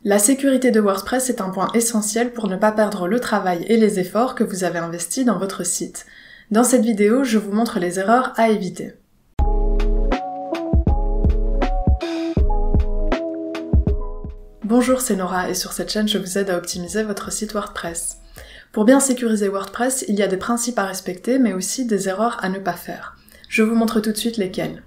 La sécurité de WordPress est un point essentiel pour ne pas perdre le travail et les efforts que vous avez investis dans votre site. Dans cette vidéo, je vous montre les erreurs à éviter. Bonjour, c'est Nora et sur cette chaîne, je vous aide à optimiser votre site WordPress. Pour bien sécuriser WordPress, il y a des principes à respecter, mais aussi des erreurs à ne pas faire. Je vous montre tout de suite lesquelles.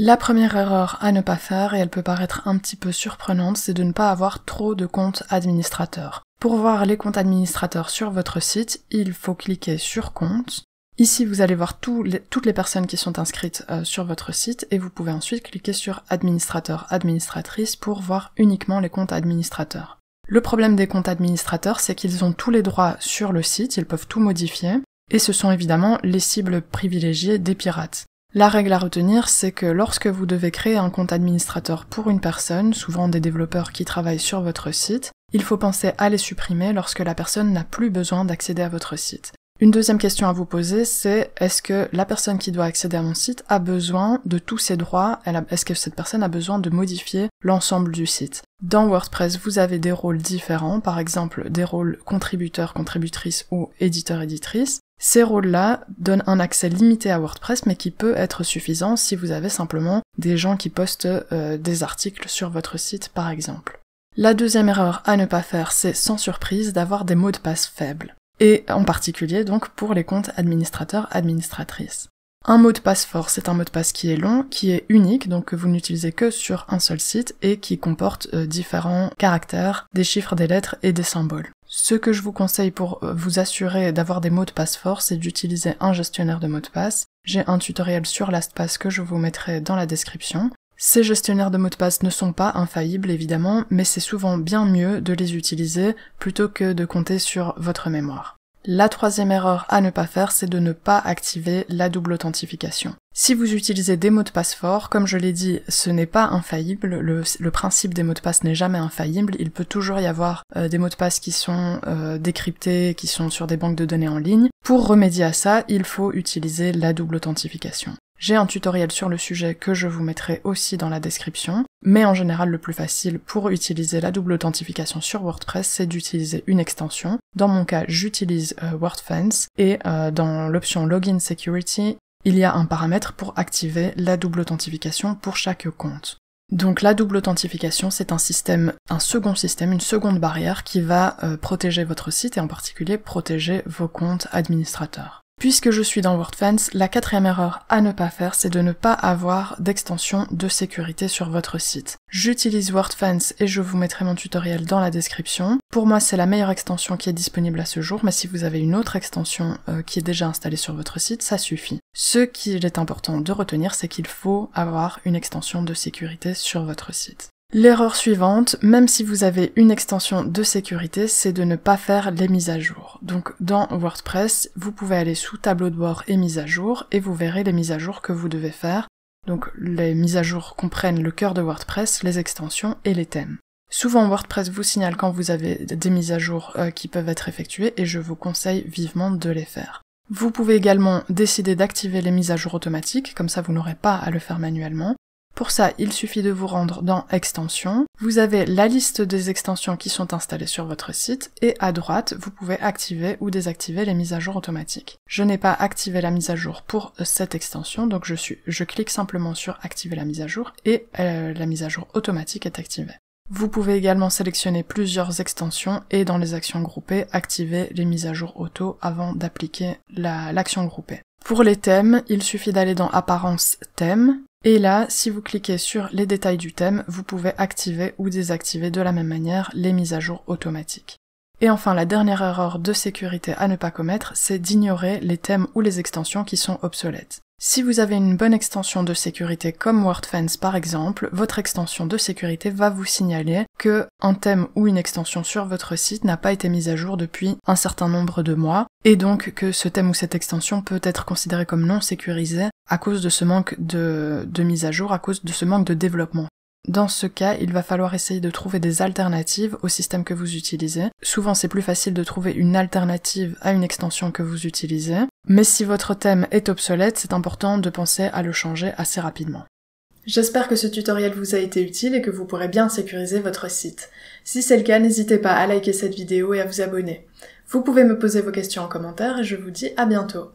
La première erreur à ne pas faire, et elle peut paraître un petit peu surprenante, c'est de ne pas avoir trop de comptes administrateurs. Pour voir les comptes administrateurs sur votre site, il faut cliquer sur Compte. Ici, vous allez voir toutes les personnes qui sont inscrites sur votre site, et vous pouvez ensuite cliquer sur Administrateur, Administratrice pour voir uniquement les comptes administrateurs. Le problème des comptes administrateurs, c'est qu'ils ont tous les droits sur le site, ils peuvent tout modifier, et ce sont évidemment les cibles privilégiées des pirates. La règle à retenir, c'est que lorsque vous devez créer un compte administrateur pour une personne, souvent des développeurs qui travaillent sur votre site, il faut penser à les supprimer lorsque la personne n'a plus besoin d'accéder à votre site. Une deuxième question à vous poser, c'est est-ce que la personne qui doit accéder à mon site a besoin de tous ses droits? Est-ce que cette personne a besoin de modifier l'ensemble du site? Dans WordPress, vous avez des rôles différents, par exemple des rôles contributeur, contributrice ou éditeur, éditrice. Ces rôles-là donnent un accès limité à WordPress, mais qui peut être suffisant si vous avez simplement des gens qui postent des articles sur votre site, par exemple. La deuxième erreur à ne pas faire, c'est sans surprise d'avoir des mots de passe faibles. Et en particulier donc pour les comptes administrateurs-administratrices. Un mot de passe fort, c'est un mot de passe qui est long, qui est unique, donc que vous n'utilisez que sur un seul site et qui comporte différents caractères, des chiffres, des lettres et des symboles. Ce que je vous conseille pour vous assurer d'avoir des mots de passe forts, c'est d'utiliser un gestionnaire de mots de passe. J'ai un tutoriel sur LastPass que je vous mettrai dans la description. Ces gestionnaires de mots de passe ne sont pas infaillibles évidemment, mais c'est souvent bien mieux de les utiliser plutôt que de compter sur votre mémoire. La troisième erreur à ne pas faire, c'est de ne pas activer la double authentification. Si vous utilisez des mots de passe forts, comme je l'ai dit, ce n'est pas infaillible, le principe des mots de passe n'est jamais infaillible, il peut toujours y avoir des mots de passe qui sont décryptés, qui sont sur des banques de données en ligne. Pour remédier à ça, il faut utiliser la double authentification. J'ai un tutoriel sur le sujet que je vous mettrai aussi dans la description, mais en général le plus facile pour utiliser la double authentification sur WordPress, c'est d'utiliser une extension. Dans mon cas, j'utilise WordFence et dans l'option Login Security, il y a un paramètre pour activer la double authentification pour chaque compte. Donc la double authentification, c'est un second système, une seconde barrière qui va protéger votre site et en particulier protéger vos comptes administrateurs. Puisque je suis dans WordFence, la quatrième erreur à ne pas faire, c'est de ne pas avoir d'extension de sécurité sur votre site. J'utilise WordFence et je vous mettrai mon tutoriel dans la description. Pour moi, c'est la meilleure extension qui est disponible à ce jour, mais si vous avez une autre extension qui est déjà installée sur votre site, ça suffit. Ce qu'il est important de retenir, c'est qu'il faut avoir une extension de sécurité sur votre site. L'erreur suivante, même si vous avez une extension de sécurité, c'est de ne pas faire les mises à jour. Donc dans WordPress, vous pouvez aller sous tableau de bord et mises à jour et vous verrez les mises à jour que vous devez faire. Donc les mises à jour comprennent le cœur de WordPress, les extensions et les thèmes. Souvent WordPress vous signale quand vous avez des mises à jour qui peuvent être effectuées et je vous conseille vivement de les faire. Vous pouvez également décider d'activer les mises à jour automatiques, comme ça vous n'aurez pas à le faire manuellement. Pour ça, il suffit de vous rendre dans Extensions. Vous avez la liste des extensions qui sont installées sur votre site et à droite, vous pouvez activer ou désactiver les mises à jour automatiques. Je n'ai pas activé la mise à jour pour cette extension, donc je clique simplement sur Activer la mise à jour et la mise à jour automatique est activée. Vous pouvez également sélectionner plusieurs extensions et dans les actions groupées, activer les mises à jour auto avant d'appliquer l'action groupée. Pour les thèmes, il suffit d'aller dans Apparence thème. Et là, si vous cliquez sur les détails du thème, vous pouvez activer ou désactiver de la même manière les mises à jour automatiques. Et enfin, la dernière erreur de sécurité à ne pas commettre, c'est d'ignorer les thèmes ou les extensions qui sont obsolètes. Si vous avez une bonne extension de sécurité comme WordFence par exemple, votre extension de sécurité va vous signaler que un thème ou une extension sur votre site n'a pas été mise à jour depuis un certain nombre de mois, et donc que ce thème ou cette extension peut être considéré comme non sécurisé à cause de ce manque de mise à jour, à cause de ce manque de développement. Dans ce cas, il va falloir essayer de trouver des alternatives au système que vous utilisez. Souvent, c'est plus facile de trouver une alternative à une extension que vous utilisez, mais si votre thème est obsolète, c'est important de penser à le changer assez rapidement. J'espère que ce tutoriel vous a été utile et que vous pourrez bien sécuriser votre site. Si c'est le cas, n'hésitez pas à liker cette vidéo et à vous abonner. Vous pouvez me poser vos questions en commentaire et je vous dis à bientôt.